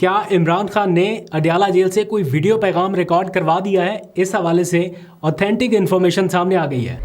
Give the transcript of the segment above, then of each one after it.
क्या इमरान खान ने अडयाला जेल से कोई वीडियो पैगाम रिकॉर्ड करवा दिया है? इस हवाले से ऑथेंटिक इन्फॉर्मेशन सामने आ गई है।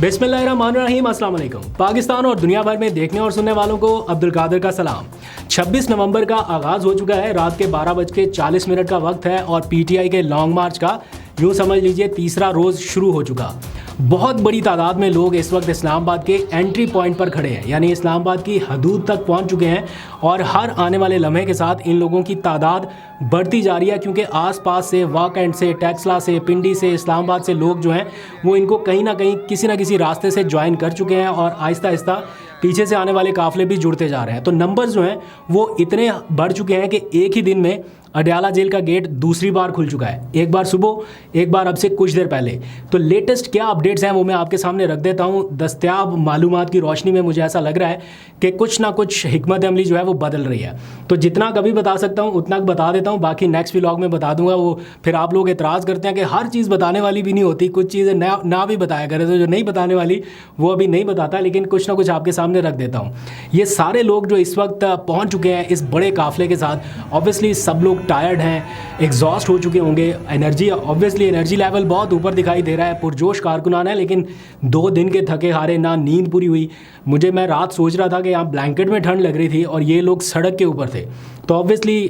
बिस्मिल्लाहिर्रहमानिर्रहीम, अस्सलाम वालेकुम। पाकिस्तान और दुनिया भर में देखने और सुनने वालों को अब्दुल कादिर का सलाम। 26 नवंबर का आगाज़ हो चुका है। रात के 12:40 का वक्त है और पीटीआई के लॉन्ग मार्च का यूँ समझ लीजिए तीसरा रोज़ शुरू हो चुका। बहुत बड़ी तादाद में लोग इस वक्त इस्लामाबाद के एंट्री पॉइंट पर खड़े हैं, यानी इस्लामाबाद की हदूद तक पहुंच चुके हैं और हर आने वाले लम्हे के साथ इन लोगों की तादाद बढ़ती जा रही है, क्योंकि आसपास से, वाकएंड से, टेक्सला से, पिंडी से, इस्लामाबाद से लोग जो हैं वो इनको कहीं ना कहीं किसी ना किसी रास्ते से ज्वाइन कर चुके हैं और आहिस्ता आहिस्ता पीछे से आने वाले काफ़िले भी जुड़ते जा रहे हैं। तो नंबर्स जो हैं वो इतने बढ़ चुके हैं कि एक ही दिन में अडयाला जेल का गेट दूसरी बार खुल चुका है, एक बार सुबह, एक बार अब से कुछ देर पहले। तो लेटेस्ट क्या अपडेट्स हैं वो मैं आपके सामने रख देता हूँ। दस्तयाब मालूमात की रोशनी में मुझे ऐसा लग रहा है कि कुछ ना कुछ हिकमत अमली जो है वो बदल रही है। तो जितना कभी बता सकता हूँ उतना बता देता हूँ, बाकी नेक्स्ट व्लॉग में बता दूंगा। वो फिर आप लोग एतराज़ करते हैं कि हर चीज़ बताने वाली भी नहीं होती, कुछ चीज़ें ना भी बताया करें, तो जो नहीं बताने वाली वो अभी नहीं बताता, लेकिन कुछ ना कुछ आपके सामने रख देता हूँ। ये सारे लोग जो इस वक्त पहुँच चुके हैं इस बड़े काफ़िले के साथ, ऑब्वियसली सब लोग टायर्ड हैं, एग्जॉस्ट हो चुके होंगे। एनर्जी लेवल बहुत ऊपर दिखाई दे रहा है, पुरजोश कारकुनान है, लेकिन 2 दिन के थके हारे, ना नींद पूरी हुई। मैं रात सोच रहा था कि यहाँ ब्लैंकेट में ठंड लग रही थी और ये लोग सड़क के ऊपर थे। तो ऑब्वियसली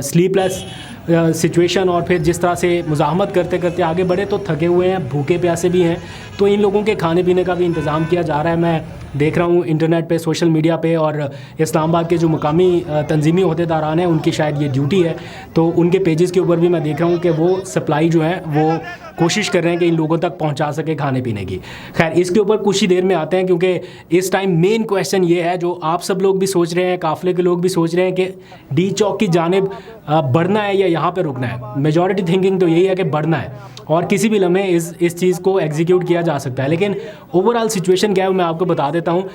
स्लीपलेस सिचुएशन, और फिर जिस तरह से मुज़ाहमत करते करते आगे बढ़े तो थके हुए हैं, भूखे प्यासे भी हैं। तो इन लोगों के खाने पीने का भी इंतज़ाम किया जा रहा है। मैं देख रहा हूँ इंटरनेट पे, सोशल मीडिया पे, और इस्लामाबाद के जो मुकामी तंजीमी अहदेदारान हैं उनकी शायद ये ड्यूटी है, तो उनके पेजेस के ऊपर भी मैं देख रहा हूँ कि वो सप्लाई जो है वो कोशिश कर रहे हैं कि इन लोगों तक पहुंचा सके खाने पीने की। खैर, इसके ऊपर कुछ ही देर में आते हैं, क्योंकि इस टाइम मेन क्वेश्चन ये है जो आप सब लोग भी सोच रहे हैं, काफ़िले के लोग भी सोच रहे हैं कि डी चौक की जानिब बढ़ना है या यहाँ पे रुकना है। मेजॉरिटी थिंकिंग तो यही है कि बढ़ना है और किसी भी लम्हे इस चीज़ को एग्जीक्यूट किया जा सकता है। लेकिन ओवरऑल सिचुएशन क्या है मैं आपको बता देता हूँ।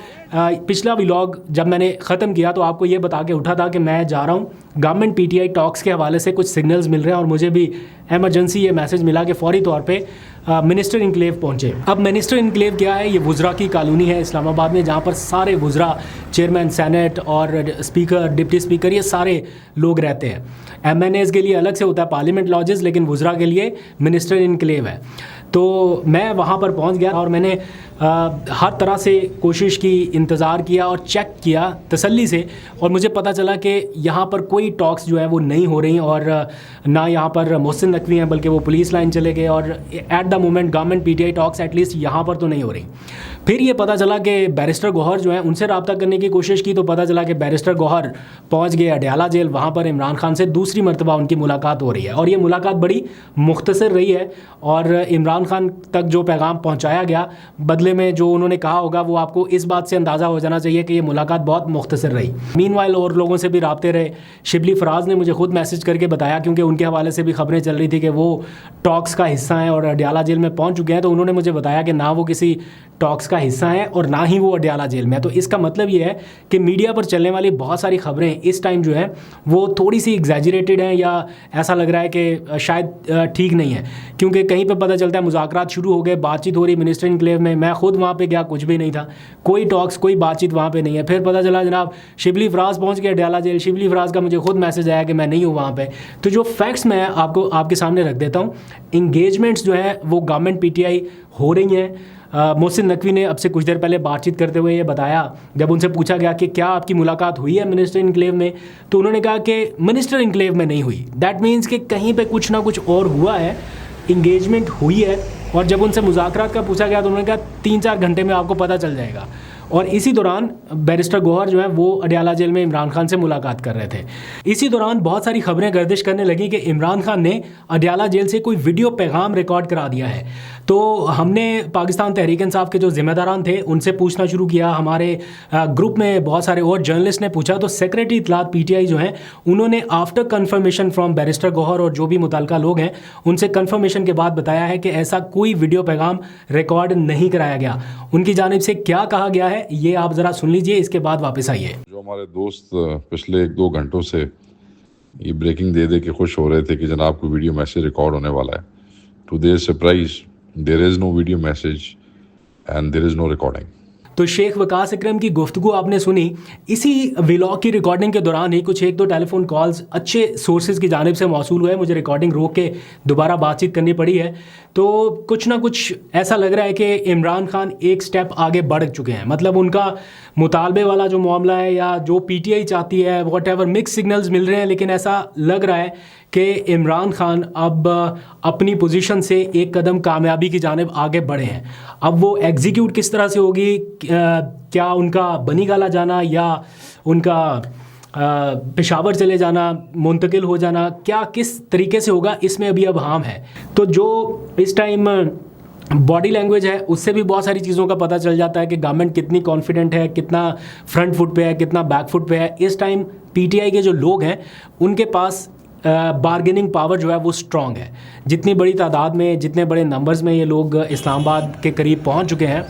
पिछला व्लॉग जब मैंने ख़त्म किया तो आपको ये बता के उठा था कि मैं जा रहा हूँ गवर्नमेंट पीटीआई टॉक्स के हवाले से कुछ सिग्नल्स मिल रहे हैं और मुझे भी एमरजेंसी ये मैसेज मिला कि फौरी तौर पे मिनिस्टर इनक्लेव पहुँचे। अब मिनिस्टर इनक्लेव क्या है? ये वुज़रा की कॉलोनी है इस्लामाबाद में, जहाँ पर सारे वुज़रा, चेयरमैन सेनेट और स्पीकर, डिप्टी स्पीकर, ये सारे लोग रहते हैं। एमएनएज़ के लिए अलग से होता है पार्लियामेंट लॉजेस, लेकिन वुज़रा के लिए मिनिस्टर इनक्लेव है। तो मैं वहाँ पर पहुँच गया और मैंने हर तरह से कोशिश की, इंतज़ार किया और चेक किया तसल्ली से, और मुझे पता चला कि यहाँ पर कोई टॉक्स जो है वो नहीं हो रही, और ना यहाँ पर मोहसिन नकवी हैं, बल्कि वो पुलिस लाइन चले गए, और at the moment government PTI talks at least यहाँ पर तो नहीं हो रही। फिर ये पता चला कि बैरिस्टर गौहर जो हैं उनसे रब्ता करने की कोशिश की, तो पता चला कि बैरिस्टर गौहर पहुँच गए अडयाला जेल। वहाँ पर इमरान खान से दूसरी मरतबा उनकी मुलाकात हो रही है और ये मुलाकात बड़ी मुख्तसर रही है, और इमरान खान तक जो पैगाम पहुँचाया गया बदले में जो उन्होंने कहा होगा वो आपको इस बात से अंदाज़ा हो जाना चाहिए कि ये मुलाकात बहुत मुख्तसर रही। मीनवाइल और लोगों से भी राब्ते रहे। शिबली फराज ने मुझे खुद मैसेज करके बताया, क्योंकि उनके हवाले से भी खबरें चल रही थी कि वो टॉक्स का हिस्सा हैं और अडयाला जेल में पहुंच चुके हैं। तो उन्होंने मुझे बताया कि ना वो किसी टॉक्स का हिस्सा है और ना ही वो अडयाला जेल में है। तो इसका मतलब ये है कि मीडिया पर चलने वाली बहुत सारी खबरें इस टाइम जो है वो थोड़ी सी एग्जैजरेटेड हैं, या ऐसा लग रहा है कि शायद ठीक नहीं है, क्योंकि कहीं पे पता चलता है मुज़ाकरात शुरू हो गए, बातचीत हो रही मिनिस्टर इनक्लेव में। मैं खुद वहाँ पे गया, कुछ भी नहीं था, कोई टॉक्स, कोई बातचीत वहाँ पे नहीं है। फिर पता चला जनाब शिबली फराज पहुँच गए अडयाला जेल। शिबली फराज का मुझे खुद मैसेज आया कि मैं नहीं हूँ वहाँ पर। तो जो फैक्ट्स मैं आपको आपके सामने रख देता हूँ। इंगेजमेंट्स जो है वो गवर्नमेंट पीटीआई हो रही हैं। मोहसिन नकवी ने अब से कुछ देर पहले बातचीत करते हुए ये बताया, जब उनसे पूछा गया कि क्या आपकी मुलाकात हुई है मिनिस्टर इनक्लेव में, तो उन्होंने कहा कि मिनिस्टर इनक्लेव में नहीं हुई। दैट मीन्स कि कहीं पे कुछ ना कुछ और हुआ है, इंगेजमेंट हुई है। और जब उनसे मुज़ाकरात का पूछा गया तो उन्होंने कहा 3-4 घंटे में आपको पता चल जाएगा। और इसी दौरान बैरिस्टर गौहर जो है वो अडयाला जेल में इमरान खान से मुलाकात कर रहे थे। इसी दौरान बहुत सारी खबरें गर्दिश करने लगी कि इमरान खान ने अडयाला जेल से कोई वीडियो पैगाम रिकॉर्ड करा दिया है। तो हमने पाकिस्तान तहरीक इंसाफ के जो ज़िम्मेदारान थे उनसे पूछना शुरू किया। हमारे ग्रुप में बहुत सारे और जर्नलिस्ट ने पूछा, तो सेक्रेटरी इत्तलात पीटीआई जो हैं उन्होंने after confirmation from barrister Gohar और जो भी मुतल्लिका लोग हैं उनसे कन्फर्मेशन के बाद बताया है कि ऐसा कोई वीडियो पैगाम रिकॉर्ड नहीं कराया गया। उनकी जानिब से क्या कहा गया है ये आप ज़रा सुन लीजिए, इसके बाद वापस आइए। जो हमारे दोस्त पिछले 1-2 घंटों से ये ब्रेकिंग दे के खुश हो रहे थे कि जनाब को वीडियो मैसेज रिकॉर्ड होने वाला है, to their surprise there is no video message and there is no recording. तो शेख वकास अकरम की गुफ्तगू आपने सुनी। इसी व्लॉग की रिकॉर्डिंग के दौरान ही कुछ एक दो टेलीफोन कॉल्स अच्छे सोर्सेज की जानिब से मौसूल हुए, मुझे रिकॉर्डिंग रोक के दोबारा बातचीत करनी पड़ी है। तो कुछ ना कुछ ऐसा लग रहा है कि इमरान खान एक स्टेप आगे बढ़ चुके हैं। मतलब उनका मुतालबे वाला जो मामला है या जो पीटीआई चाहती है, वॉट मिक्स सिग्नल्स मिल रहे हैं, लेकिन ऐसा लग रहा है कि इमरान खान अब अपनी पोजीशन से एक कदम कामयाबी की जानिब आगे बढ़े हैं। अब वो एग्जीक्यूट किस तरह से होगी, क्या उनका बनी गाला जाना या उनका पेशावर चले जाना, मुंतकिल हो जाना, क्या किस तरीके से होगा, इसमें अभी अब हाम है। तो जो इस टाइम बॉडी लैंग्वेज है उससे भी बहुत सारी चीज़ों का पता चल जाता है कि गवर्नमेंट कितनी कॉन्फिडेंट है, कितना फ्रंट फुट पे है, कितना बैक फुट पे है। इस टाइम पीटीआई के जो लोग हैं उनके पास बार्गेनिंग पावर जो है वो स्ट्रॉन्ग है। जितनी बड़ी तादाद में, जितने बड़े नंबर्स में ये लोग इस्लामाबाद के करीब पहुंच चुके हैं,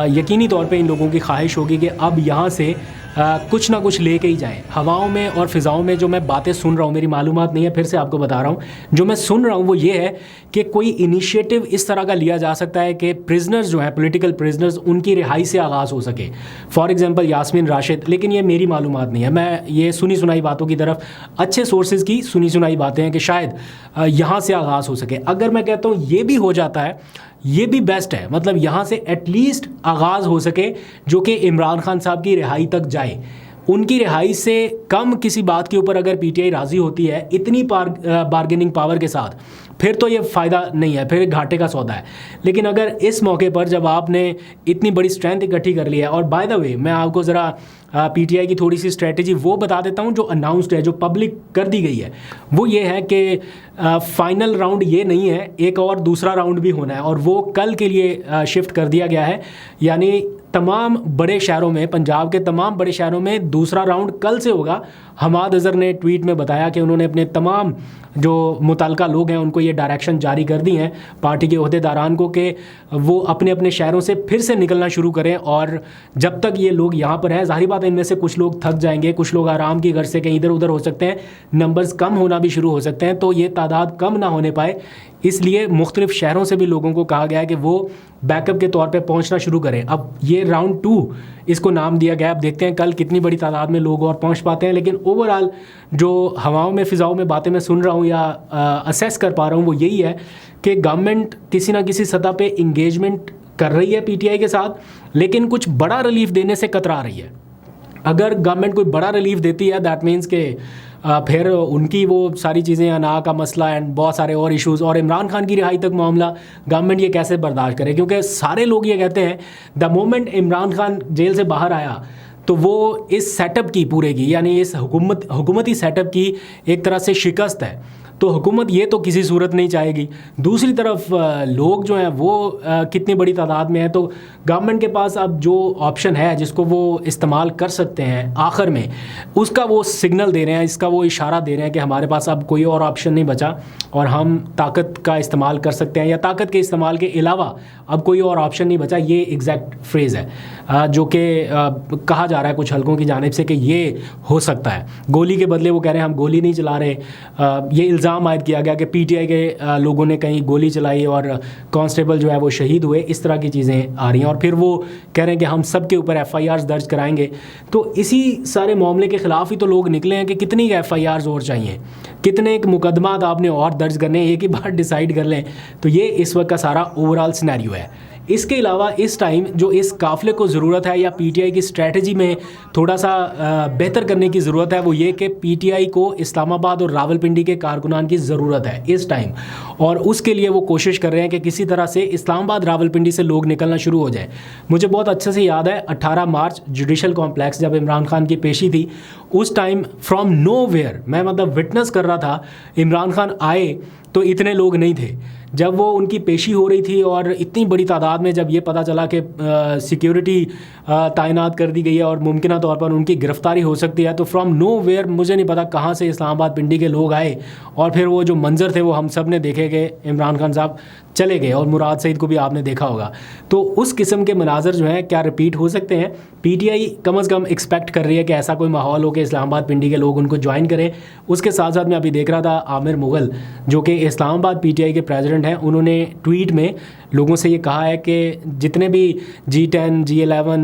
यकीनी तौर पे इन लोगों की ख्वाहिश होगी कि अब यहाँ से कुछ ना कुछ लेके ही जाएं। हवाओं में और फ़िज़ाओं में जो मैं बातें सुन रहा हूँ, मेरी मालूमात नहीं है, फिर से आपको बता रहा हूँ, जो मैं सुन रहा हूँ वो ये है कि कोई इनिशिएटिव इस तरह का लिया जा सकता है कि प्रिजनर्स जो हैं, पॉलिटिकल प्रिजनर्स, उनकी रिहाई से आगाज़ हो सके। फॉर एग्जांपल यास्मीन राशिद, लेकिन ये मेरी मालूमात नहीं है, मैं ये सुनी सुनाई बातों की तरफ, अच्छे सोर्सेज़ की सुनी सुनाई बातें हैं कि शायद यहाँ से आगाज़ हो सके। अगर मैं कहता हूँ ये भी हो जाता है, ये भी बेस्ट है। मतलब यहाँ से एटलीस्ट आगाज़ हो सके जो कि इमरान खान साहब की रिहाई तक जाए। उनकी रिहाई से कम किसी बात के ऊपर अगर पीटीआई राज़ी होती है इतनी बार्गेनिंग पावर के साथ, फिर तो ये फ़ायदा नहीं है, फिर घाटे का सौदा है। लेकिन अगर इस मौके पर जब आपने इतनी बड़ी स्ट्रेंथ इकट्ठी कर ली है, और बाय द वे मैं आपको ज़रा पीटीआई की थोड़ी सी स्ट्रेटजी वो बता देता हूँ जो अनाउंस्ड है, जो पब्लिक कर दी गई है, वो ये है कि फाइनल राउंड ये नहीं है, एक और दूसरा राउंड भी होना है, और वो कल के लिए शिफ्ट कर दिया गया है। यानी तमाम बड़े शहरों में, पंजाब के तमाम बड़े शहरों में दूसरा राउंड कल से होगा। हमाद अज़हर ने ट्वीट में बताया कि उन्होंने अपने तमाम जो मुतल्लिका लोग हैं उनको ये डायरेक्शन जारी कर दी हैं, पार्टी के ओहदेदारान को, कि वो अपने अपने शहरों से फिर से निकलना शुरू करें। और जब तक ये लोग यहाँ पर हैं, ज़ाहिर बात है इनमें से कुछ लोग थक जाएंगे, कुछ लोग आराम की घर से कहीं इधर उधर हो सकते हैं, नंबर्स कम होना भी शुरू हो सकते हैं, तो ये तादाद कम ना होने पाए, इसलिए मुख्तलिफ शहरों से भी लोगों को कहा गया है कि वो बैकअप के तौर पे पहुंचना शुरू करें। अब ये राउंड 2 इसको नाम दिया गया। अब देखते हैं कल कितनी बड़ी तादाद में लोग और पहुंच पाते हैं। लेकिन ओवरऑल जो हवाओं में, फ़िज़ाओं में बातें मैं सुन रहा हूं या असेस कर पा रहा हूं, वो यही है कि गवर्नमेंट किसी ना किसी सतह पे इंगेजमेंट कर रही है पीटीआई के साथ, लेकिन कुछ बड़ा रिलीफ देने से कतरा रही है। अगर गवर्नमेंट कोई बड़ा रिलीफ देती है, दैट मीन्स के फिर उनकी वो सारी चीज़ें, अना का मसला एंड बहुत सारे और इश्यूज़, और इमरान खान की रिहाई तक मामला, गवर्नमेंट ये कैसे बर्दाश्त करे? क्योंकि सारे लोग ये कहते हैं the moment Imran Khan jail से बाहर आया तो वो इस सेटअप की पूरे की, यानी इस हुकूमती सेटअप की एक तरह से शिकस्त है। तो हुकूमत ये तो किसी सूरत नहीं चाहेगी। दूसरी तरफ लोग जो हैं वो कितनी बड़ी तादाद में हैं, तो गवर्नमेंट के पास अब जो ऑप्शन है जिसको वो इस्तेमाल कर सकते हैं आखिर में, उसका वो सिग्नल दे रहे हैं, इसका वो इशारा दे रहे हैं कि हमारे पास अब कोई और ऑप्शन नहीं बचा और हम ताकत का इस्तेमाल कर सकते हैं, या ताकत के इस्तेमाल के अलावा अब कोई और ऑप्शन नहीं बचा। ये एग्जैक्ट फ्रेज़ है जो कि कहा जा रहा है कुछ हलकों की जानिब से कि ये हो सकता है। गोली के बदले वो कह रहे हैं हम गोली नहीं चला रहे। ये इल्ज़ाम आयद किया गया कि पीटीआई के लोगों ने कहीं गोली चलाई और कांस्टेबल जो है वो शहीद हुए। इस तरह की चीज़ें आ रही हैं और फिर वो कह रहे हैं कि हम सब के ऊपर FIRs दर्ज कराएंगे। तो इसी सारे मामले के ख़िलाफ़ ही तो लोग निकले हैं कि कितनी FIRs और चाहिए, कितने एक मुकदमात आपने और दर्ज करने, एक ही बार डिसाइड कर लें। तो ये इस वक्त का सारा ओवरऑल सिनेरियो है। इसके अलावा इस टाइम जो इस काफ़िले को ज़रूरत है या पीटीआई की स्ट्रेटजी में थोड़ा सा बेहतर करने की ज़रूरत है, वो ये कि पीटीआई को इस्लामाबाद और रावलपिंडी के कारकुनान की ज़रूरत है इस टाइम, और उसके लिए वो कोशिश कर रहे हैं कि किसी तरह से इस्लामाबाद रावलपिंडी से लोग निकलना शुरू हो जाए। मुझे बहुत अच्छे से याद है 18 मार्च जुडिशल कॉम्प्लेक्स जब इमरान खान की पेशी थी, उस टाइम फ्रॉम नोवेयर मैं मतलब विटनेस कर रहा था, इमरान खान आए तो इतने लोग नहीं थे। जब वो उनकी पेशी हो रही थी और इतनी बड़ी तादाद में जब ये पता चला कि सिक्योरिटी तैनात कर दी गई है और मुमकिन तौर पर उनकी गिरफ्तारी हो सकती है, तो फ्रॉम नोवेयर मुझे नहीं पता कहाँ से इस्लामाबाद पिंडी के लोग आए और फिर वो जो मंजर थे वो हम सब ने देखे कि इमरान खान साहब चले गए और मुराद सईद को भी आपने देखा होगा। तो उस किस्म के मनाजर जो हैं क्या रिपीट हो सकते हैं? पीटीआई कम अज़ कम एक्सपेक्ट कर रही है कि ऐसा कोई माहौल हो कि इस्लामाबाद पिंडी के लोग उनको ज्वाइन करें। उसके साथ साथ मैं अभी देख रहा था आमिर मुग़ल जो कि इस्लामाबाद पीटीआई के प्रेसिडेंट हैं, उन्होंने ट्वीट में लोगों से ये कहा है कि जितने भी G10 G11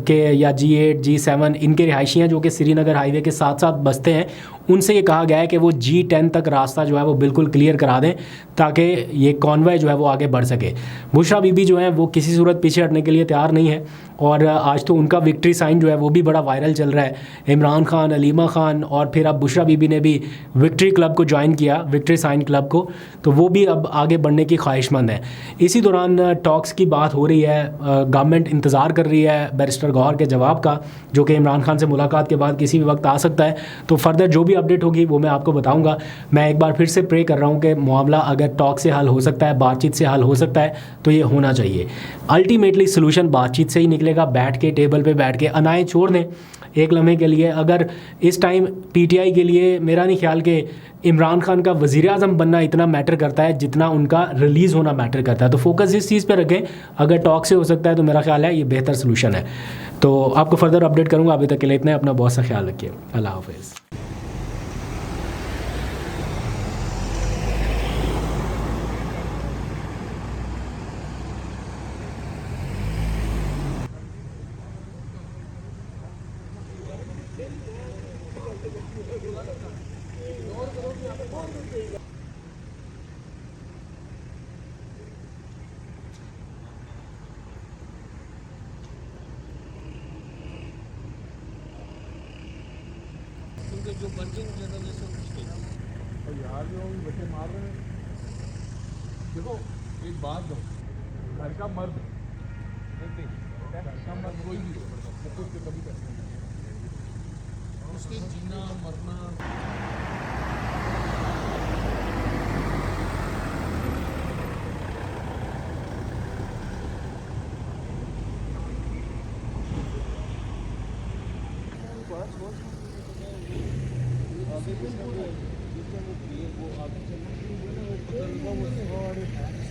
के या G8 G7 इनके रिहायशी हैं जो कि श्रीनगर हाईवे के साथ साथ बसते हैं, उनसे ये कहा गया है कि वो G10 तक रास्ता जो है वो बिल्कुल क्लियर करा दें ताकि ये कॉन्वॉय जो है वो आगे बढ़ सके। बुशरा बीबी जो है वो किसी सूरत पीछे हटने के लिए तैयार नहीं है और आज तो उनका विक्ट्री साइन जो है वो भी बड़ा वायरल चल रहा है। इमरान खान, अलीमा खान और फिर अब बुशरा बीबी ने भी विक्ट्री क्लब को ज्वाइन किया, विक्ट्री साइन क्लब को, तो वो भी अब आगे बढ़ने की ख्वाहिशमंद है। इसी दौरान टॉक्स की बात हो रही है, गवर्नमेंट इंतज़ार कर रही है बैरिस्टर गौहर के जवाब का जो कि इमरान खान से मुलाकात के बाद किसी भी वक्त आ सकता है। तो फर्दर जो भी अपडेट होगी वो मैं आपको बताऊंगा। मैं एक बार फिर से प्रे कर रहा हूँ कि मामला अगर टॉक से हल हो सकता है, बातचीत से हल हो सकता है तो ये होना चाहिए। अल्टीमेटली सोल्यूशन बातचीत से ही निकलेगा, बैठ के टेबल पे बैठ के अनाए छोड़ दें एक लम्हे के लिए। अगर इस टाइम पीटीआई के लिए मेरा नहीं ख्याल कि इमरान खान का वज़ीर आज़म बनना इतना मैटर करता है जितना उनका रिलीज़ होना मैटर करता है। तो फोकस इस चीज़ पे रखें, अगर टॉक से हो सकता है तो मेरा ख्याल है ये बेहतर सोल्यूशन है। तो आपको फर्दर अपडेट करूँगा, अभी तक के लिए इतना है। अपना बहुत सा ख्याल रखिए। अल्लाह हाफ़िज़। जो वर्किंग जर्नलिस्ट और यार जो बच्चे मार रहे हैं, देखो एक बात दो, घर का मर्द घर का मर्द कोई भी हो सब कुछ कभी कर सकते हैं, उसके जीना मरना आगे